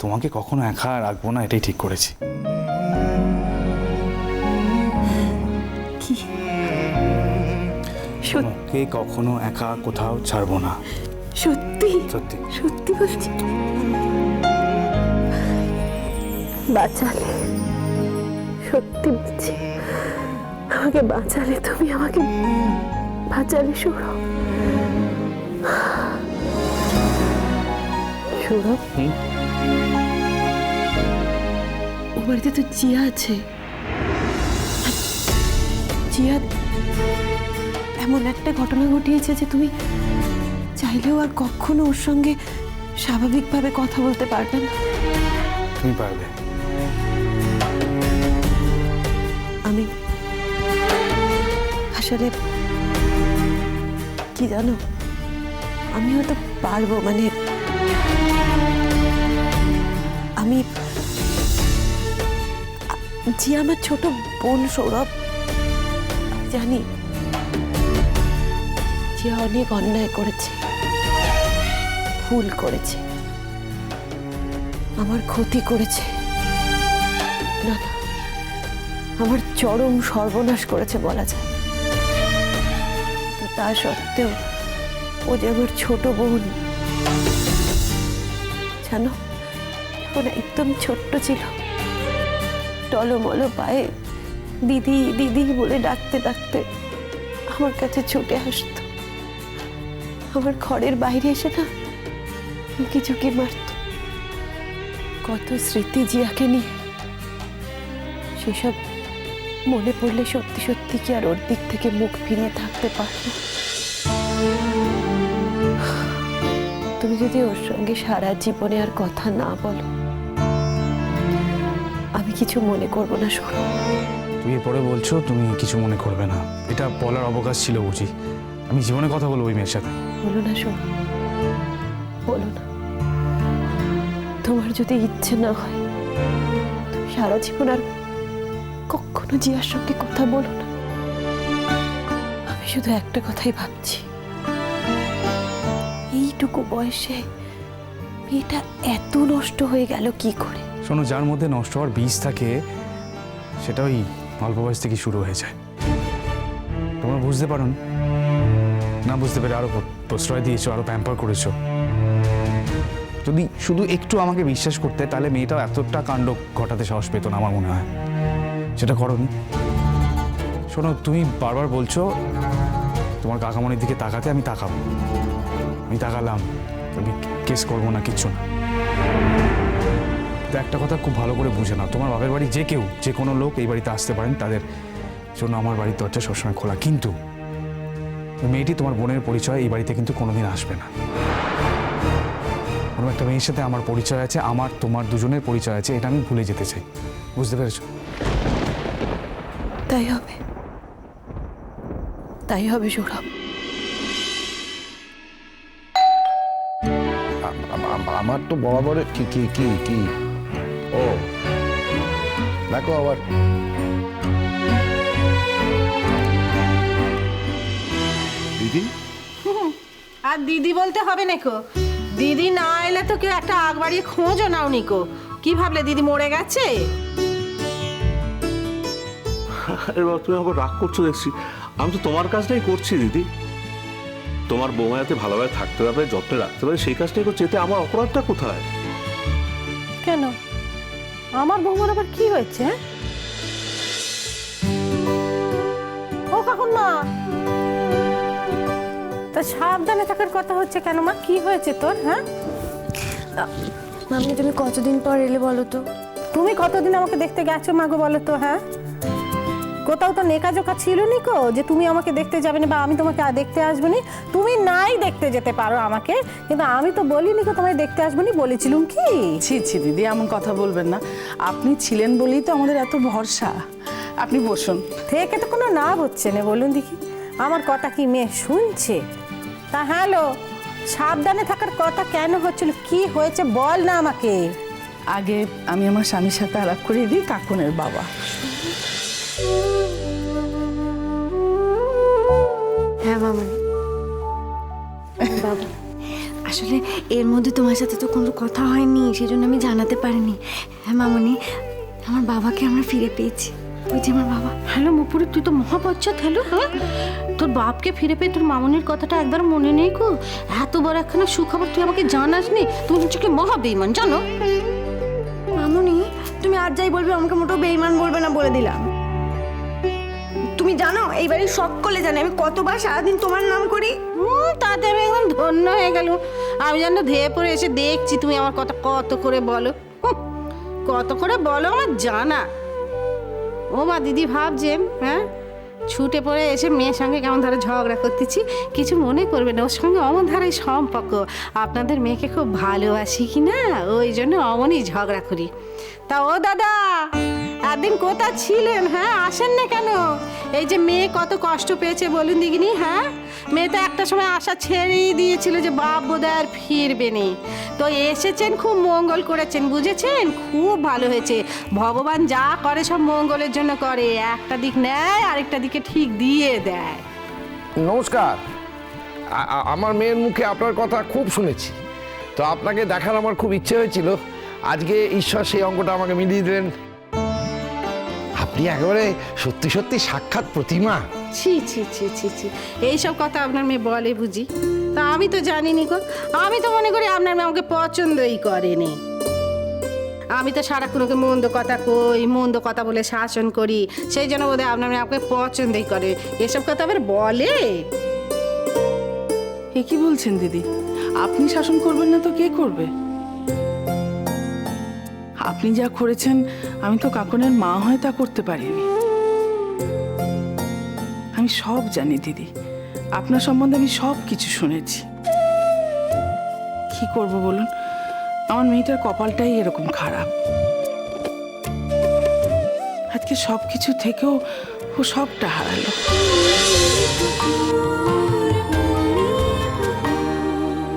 তোমাকে কখনো একা রাখবো না, এটাই ঠিক করেছি। কি তোমাকে কখনো একা কোথাও ছাড়বো না। সত্যি সত্যি সত্যি বলছি? বাঁচালে, সত্যি বলছি, আমাকে বাঁচালে, তুমি আমাকে বাঁচালে সৌরভ। সৌরভ, ও বাড়িতে তো জিয়া আছে। জিয়া এমন একটা ঘটনা ঘটিয়েছে যে তুমি চাইলেও আর কখনো ওর সঙ্গে স্বাভাবিকভাবে কথা বলতে পারবে না। তুমি পারবে। আমি আসলে কি জানো, আমি হয়তো পারবো, মানে আমি জি আমার ছোট বোন সৌরভ, আমি জানি যে অনেক অন্যায় করেছে, ভুল করেছে, আমার ক্ষতি করেছে, না না আমার চরম সর্বনাশ করেছে বলা যায়। তো তা সত্ত্বেও ও যে আমার ছোট বোন, জানো, যখন একদম ছোট্ট ছিল, টলমলো পায়ে দিদি দিদি বলে ডাকতে ডাকতে আমার কাছে ছুটে আসতো, আমার ঘরের বাইরে এসে না উঁকি ঝুঁকি মারত। কত স্মৃতি জিয়াকে নিয়ে, সেসব মনে পড়লে সত্যি সত্যি কি আর ওর দিক থেকে মুখ ফিরিয়ে থাকতে পারবো? তুমি যদি ওর সঙ্গে সারা জীবনে আর কথা না বলো, আমি কিছু মনে করবো না শোনো। তুমি এরপরে বলছো তুমি কিছু মনে করবে না, এটা বলার অবকাশ ছিল বুঝি। আমি জীবনে কথা বলবো ওই মেয়ের সাথে। বলো না শোনো, বলো না। তোমার যদি ইচ্ছে না হয়, তুমি সারা জীবন আর কখনো জিয়ার সঙ্গে কথা বলো না। আমি শুধু একটা কথাই ভাবছি, এইটুকু বয়সে মেয়েটা এত নষ্ট হয়ে গেল কি করে? শোনো, যার মধ্যে নষ্ট হওয়ার বীজ থাকে সেটা ওই অল্প বয়স থেকে শুরু হয়ে যায়। তোমরা বুঝতে পারো না, বুঝতে পেরে আরো প্রশ্রয় দিয়েছো, আরো প্যাম্পার করেছো। যদি শুধু একটু আমাকে বিশ্বাস করতে, তাহলে মেয়েটাও এতটা কাণ্ড ঘটাতে সাহস পেত না আমার মনে হয়। সেটা করোনি। শোনো, তুমি বারবার বলছো তোমার কাকামণির দিকে তাকাতে, আমি তাকাবো। আমি তাকালাম, আমি কেস করবো না, কিচ্ছু না। তো একটা কথা খুব ভালো করে বুঝে নাও, তোমার বাপের বাড়ি যে কেউ, যে কোনো লোক এই বাড়িতে আসতে পারেন, তাদের জন্য আমার বাড়ির দরজা সবসময় খোলা। কিন্তু মেয়েটি তোমার বোনের পরিচয় এই বাড়িতে কিন্তু কোনোদিন আসবে না। কোনো একটা মেয়ের সাথে আমার পরিচয় আছে, আমার তোমার দুজনের পরিচয় আছে, এটা আমি ভুলে যেতে চাই। বুঝতে পেরেছো? তাই হবে, তাই হবে সৌরভ। আমার তো বরাবর কি কি কি কি ও দেখো আবার দিদি। আর দিদি বলতে হবে নাকো, দিদি না এলে তো কেউ একটা আগ বাড়িয়ে খোঁজও নাও নিকো। কি ভাবলে দিদি মরে গেছে? আরে বাবা, তুমি আবার রাগ করছো দেখছি। আমি তো তোমার কাজটাই করছি দিদি। তোমার বৌমা যাতে ভালোভাবে থাকতে পারবে, যত্নে রাখতে পারে, সেই কাজটাই করছে। এতে আমার অপরাধটা কোথায়? কেন, আমার বৌমার আবার কি হয়েছে? ও কাকুন মা, তা সাবধানে থাকার কথা হচ্ছে কেন মা? কি হয়েছে তোর? হ্যাঁ মাম্মি, তুমি কতদিন পর এলে বলো তো? তুমি কতদিন আমাকে দেখতে গেছো মাগো বলো তো? হ্যাঁ, কোথাও তো নেকা জোকা ছিল নিকো যে তুমি আমাকে দেখতে যাবে না বা আমি তোমাকে দেখতে আসবো নি। তুমি নাই দেখতে যেতে পারো আমাকে, কিন্তু আমি তো বলিনি কো তোমায় দেখতে আসবো নি। বলেছিলুম কি? ছি ছি দিদি, এমন কথা বলবেন না। আপনি ছিলেন বলেই তো আমাদের এত ভরসা। আপনি বসুন। থেকে তো কোনো লাভ হচ্ছে না, বলুন দেখি। আমার কথা কি মেয়ে শুনছে? তা হ্যালো, সাবধানে থাকার কথা কেন হচ্ছিল? কি হয়েছে বল না আমাকে। আগে আমি আমার স্বামীর সাথে আলাপ করিয়ে দিই, কাকুনের বাবা। হ্যাঁ মামনি, বাবা আসলে এর মধ্যে তোমার সাথে তো কোনো কথা হয়নি, সেজন্য আমি জানাতে পারিনি। হ্যাঁ মামনি, আমার বাবাকে আমরা ফিরে পেয়েছি। ওই যে আমার বাবা। হ্যালো মুপুরি, তুই তো মহাপচ্চাত। হ্যালো, হ্যাঁ, তোর বাপকে ফিরে পেয়ে তোর মামনির কথাটা একবার মনে নেই গো? এত বড় একখানা সুখবর তুই আমাকে জানাসনি? তুমি হচ্ছে কি মহা বেঈমান জানো? মামনি, তুমি আর যাই বলবে আমাকে মোটেও বেঈমান বলবে না, বলে দিলাম। তুমি জানো এই বাড়ির সকলে জানে আমি কতবার সারাদিন তোমার নাম করি। তাতে আমি একদম ধন্য হয়ে গেল। আমি যেন ধেয়ে পড়ে এসে দেখছি তুমি আমার কথা কত করে বলো। কত করে বলো আমার জানা। ও মা, দিদি ভাবছেন হ্যাঁ ছুটে পড়ে এসে মেয়ের সঙ্গে কেমন ধরে ঝগড়া করতেছি, কিছু মনে করবে না, ওর সঙ্গে অমন ধারাই সম্পর্ক। আপনাদের মেয়েকে খুব ভালোবাসি কি না, ওই জন্য অমনই ঝগড়া করি। তা ও দাদা, একদিন কোথা ছিলেন? হ্যাঁ আসেন না কেন? এই যে মেয়ে কত কষ্ট পেয়েছে বলুন দেখিনি। হ্যাঁ, মেয়ে তো একটা সময় আশা ছেড়েই দিয়েছিল যে বাপ বোধহয় আর ফিরবে নি। তো এসেছেন, খুব মঙ্গল করেছেন, বুঝেছেন? খুব ভালো হয়েছে। ভগবান যা করে সব মঙ্গলের জন্য করে, একটা দিক নেয় আরেকটা দিকে ঠিক দিয়ে দেয়। নমস্কার। আমার মেয়ের মুখে আপনার কথা খুব শুনেছি, তো আপনাকে দেখার আমার খুব ইচ্ছে হয়েছিল। আজকে ঈশ্বর সেই অঙ্কটা আমাকে মিলিয়ে দিলেন। আপনি একেবারে সত্যি সত্যি সাক্ষাৎ প্রতিমা। ছি ছি ছি ছি ছি, এইসব কথা আপনার মেয়ে বলে বুঝি? তা আমি তো জানিনি গো। আমি তো মনে করি আপনার মেয়ে আমাকে পছন্দই করেনি। আমি তো সারাক্ষণ ওকে মন্দ কথা কই, মন্দ কথা বলে শাসন করি, সেই জন্য বোধহয় আপনার মেয়ে আমাকে পছন্দই করে। এসব কথা আবার বলে? এ কি বলছেন দিদি? আপনি শাসন করবেন না তো কে করবে? আপনি যা করেছেন আমি তো কাকনের মা হয়ে তা করতে পারিনি। আমি সব জানি দিদি, আপনার সম্বন্ধে আমি সব কিছু শুনেছি। কি করব বলুন, আমার মেয়েটার কপালটাই এরকম খারাপ। আজকে সব কিছু থেকেও ও সবটা হারালো।